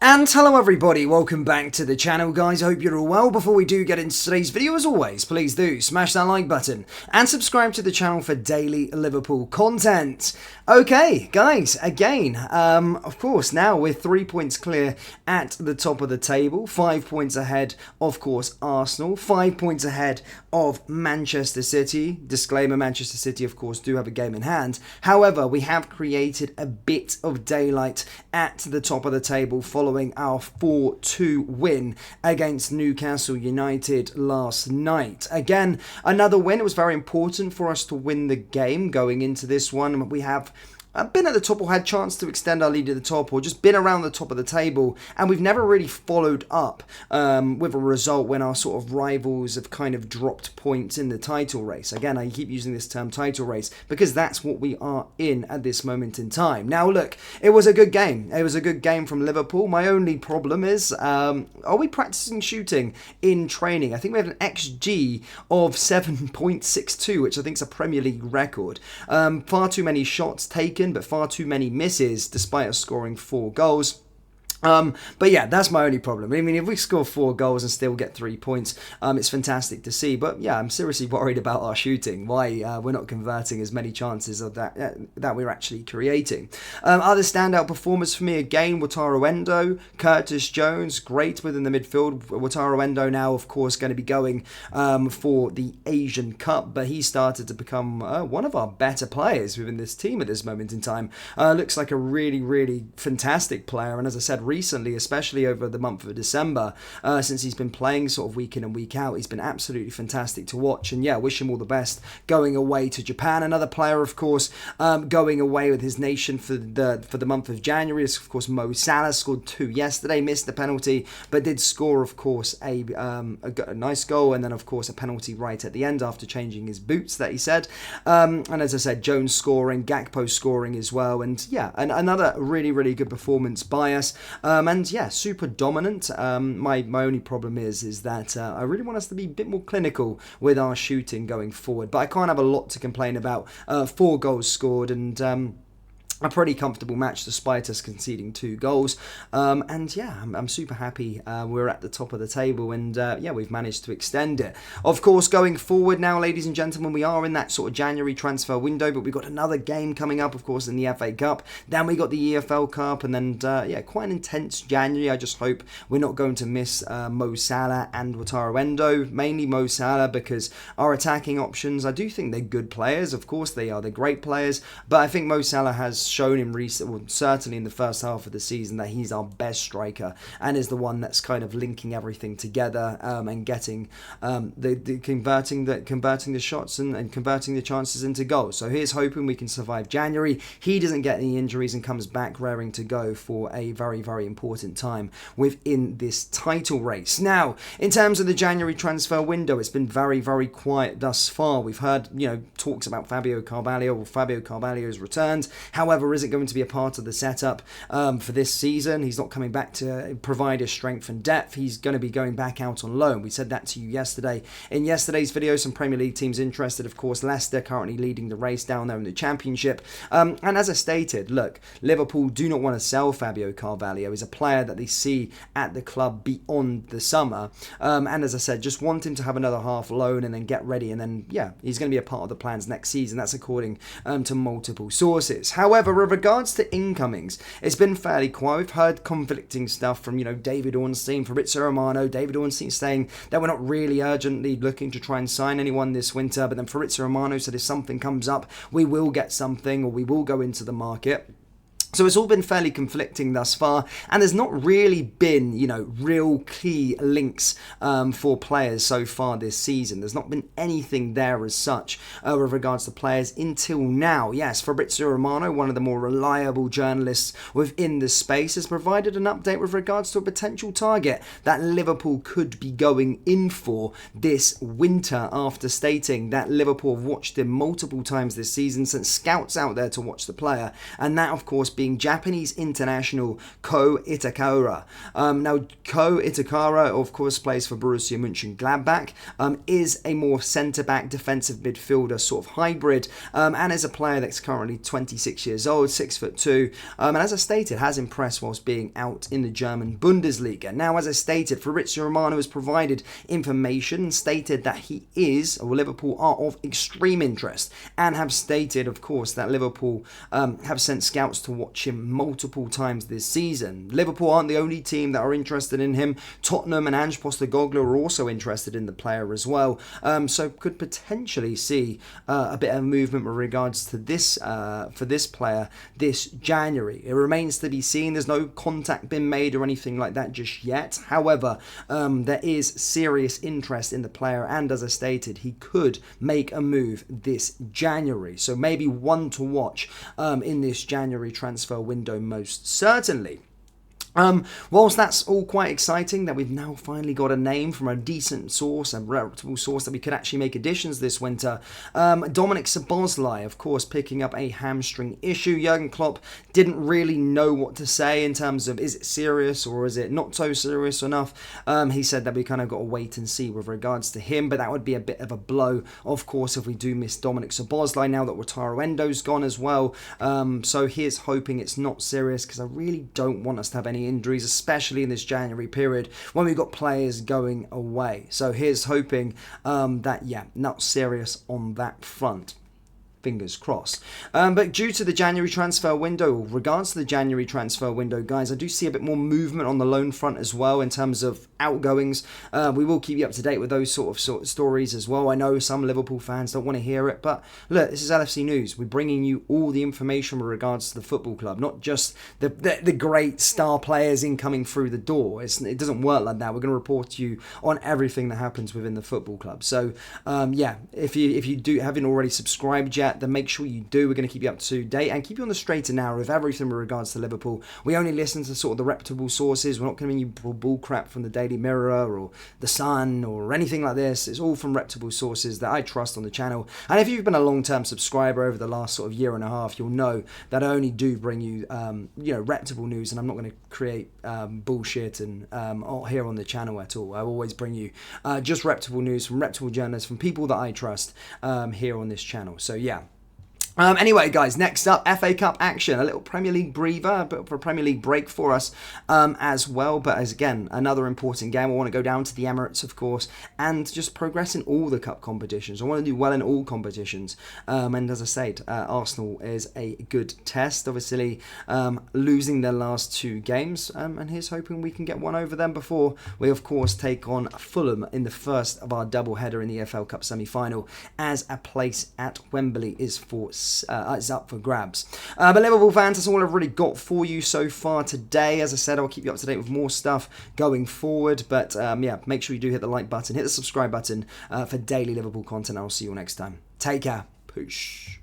And hello everybody, welcome back to the channel guys, I hope you're all well. Before we do get into today's video, as always, please do smash that like button and subscribe to the channel for daily Liverpool content. Okay guys, again, of course now we're 3 points clear at the top of the table, 5 points ahead of course Arsenal, 5 points ahead of Manchester City. Disclaimer, Manchester City of course do have a game in hand, however we have created a bit of daylight at the top of the table following our 4-2 win against Newcastle United last night. Again, another win. It was very important for us to win the game going into this one. We have been at the top or had chance to extend our lead at the top or just been around the top of the table, and we've never really followed up with a result when our sort of rivals have kind of dropped points in the title race. Again, I keep using this term title race because that's what we are in at this moment in time. Now look, it was a good game. It was a good game from Liverpool. My only problem is, are we practicing shooting in training? I think we have an XG of 7.62, which I think is a Premier League record. Far too many shots taken, but far too many misses despite us scoring 4 goals. But yeah, that's my only problem. I mean, if we score 4 goals and still get 3 points, it's fantastic to see. But yeah, I'm seriously worried about our shooting. Why we're not converting as many chances of that we're actually creating. Other standout performers for me again: Wataru Endo, Curtis Jones, great within the midfield. Wataru Endo now, of course, going to be going for the Asian Cup, but he started to become one of our better players within this team at this moment in time. Looks like a really fantastic player, and as I said, recently, especially over the month of December, since he's been playing sort of week in and week out, he's been absolutely fantastic to watch. And yeah, wish him all the best going away to Japan. Another player, of course, going away with his nation for the month of January is, of course, Mo Salah. Scored 2 yesterday, missed the penalty, but did score, of course, a nice goal, and then, of course, a penalty right at the end after changing his boots, that he said. And as I said, Jones scoring, Gakpo scoring as well, and yeah, another really good performance by us. And yeah, super dominant. My only problem is that I really want us to be a bit more clinical with our shooting going forward. But I can't have a lot to complain about. 4 goals scored, and a pretty comfortable match despite us conceding 2 goals. And yeah, I'm super happy we're at the top of the table, and yeah, we've managed to extend it. Of course, going forward now, ladies and gentlemen, we are in that sort of January transfer window, but we've got another game coming up, of course, in the FA Cup. Then we got the EFL Cup, and then yeah, quite an intense January. I just hope we're not going to miss Mo Salah and Wataru Endo, mainly Mo Salah, because our attacking options, I do think they're good players. Of course they are, they're great players, but I think Mo Salah has shown in recent, well, certainly in the first half of the season, that he's our best striker and is the one that's kind of linking everything together, and getting converting the shots and converting the chances into goals. So here's hoping we can survive January. He doesn't get any injuries and comes back raring to go for a very important time within this title race. Now, in terms of the January transfer window, it's been very quiet thus far. We've heard, you know, talks about Fabio Carvalho. Well, Fabio Carvalho has returned, however, isn't going to be a part of the setup for this season. He's not coming back to provide his strength and depth. He's going to be going back out on loan. We said that to you yesterday. In yesterday's video, some Premier League teams interested. Of course, Leicester currently leading the race down there in the Championship. And as I stated, look, Liverpool do not want to sell Fabio Carvalho. He's a player that they see at the club beyond the summer. And as I said, just want him to have another half loan and then get ready. And then, yeah, he's going to be a part of the plans next season. That's according to multiple sources. However, with regards to incomings, it's been fairly quiet. We've heard conflicting stuff from, you know, David Ornstein, Fabrizio Romano. David Ornstein saying that we're not really urgently looking to try and sign anyone this winter, but then Fabrizio Romano said if something comes up, we will get something, or we will go into the market. So it's all been fairly conflicting thus far, and there's not really been, you know, real key links for players so far this season. There's not been anything there as such with regards to players until now. Yes, Fabrizio Romano, one of the more reliable journalists within the space, has provided an update with regards to a potential target that Liverpool could be going in for this winter, after stating that Liverpool have watched him multiple times this season, sent scouts out there to watch the player, and that, of course, being being Japanese international Ko Itakura. Now, Ko Itakura, of course, plays for Borussia Mönchengladbach, is a more centre-back defensive midfielder sort of hybrid, and is a player that's currently 26 years old, 6'2", and as I stated, has impressed whilst being out in the German Bundesliga. Now, as I stated, Fabrizio Romano has provided information and stated that he is, or Liverpool are of extreme interest, and have stated, of course, that Liverpool have sent scouts to watch him multiple times this season. Liverpool aren't the only team that are interested in him. Tottenham and Ange Postecoglou are also interested in the player as well, so could potentially see a bit of movement with regards to this for this player this January. It remains to be seen. There's no contact been made or anything like that just yet. However, there is serious interest in the player, and as I stated, he could make a move this January. So maybe one to watch in this January transfer window, most certainly. Whilst that's all quite exciting that we've now finally got a name from a decent source, a reputable source that we could actually make additions this winter, Dominik Szoboszlai, of course, picking up a hamstring issue. Jurgen Klopp didn't really know what to say in terms of, is it serious or is it not so serious enough? He said that we kind of got to wait and see with regards to him, but that would be a bit of a blow, of course, if we do miss Dominik Szoboszlai now that Wataru Endo's gone as well. So here's hoping it's not serious, because I really don't want us to have any injuries, especially in this January period when we've got players going away. So here's hoping that, yeah, not serious on that front. Fingers crossed. But due to the January transfer window, regards to the January transfer window, guys, I do see a bit more movement on the loan front as well in terms of outgoings. We will keep you up to date with those sort of stories as well. I know some Liverpool fans don't want to hear it, but look, this is LFC News. We're bringing you all the information with regards to the football club, not just the great star players incoming through the door. It doesn't work like that. We're going to report to you on everything that happens within the football club. So, yeah, if you haven't already subscribed yet, then make sure you do. We're going to keep you up to date and keep you on the straight and narrow with everything with regards to Liverpool. We only listen to sort of the reputable sources. We're not going to bring you bull crap from the Daily Mirror or the Sun or anything like this. It's all from reputable sources that I trust on the channel. And if you've been a long-term subscriber over the last sort of year and a half, you'll know that I only do bring you, reputable news, and I'm not going to create bullshit and here on the channel at all. I always bring you just reputable news from reputable journalists, from people that I trust here on this channel. So yeah. Anyway, guys, next up, FA Cup action. A little Premier League breather, a bit of a Premier League break for us as well. But as again, another important game. I want to go down to the Emirates, of course, and just progress in all the cup competitions. I want to do well in all competitions. And as I said, Arsenal is a good test. Obviously, losing their last two games. And here's hoping we can get one over them before we, of course, take on Fulham in the first of our double-header in the EFL Cup semi-final, as a place at Wembley is up for grabs. But Liverpool fans, that's all I've really got for you so far today. As I said, I'll keep you up to date with more stuff going forward. But yeah, make sure you do hit the like button, hit the subscribe button for daily Liverpool content. I'll see you all next time. Take care. Poosh.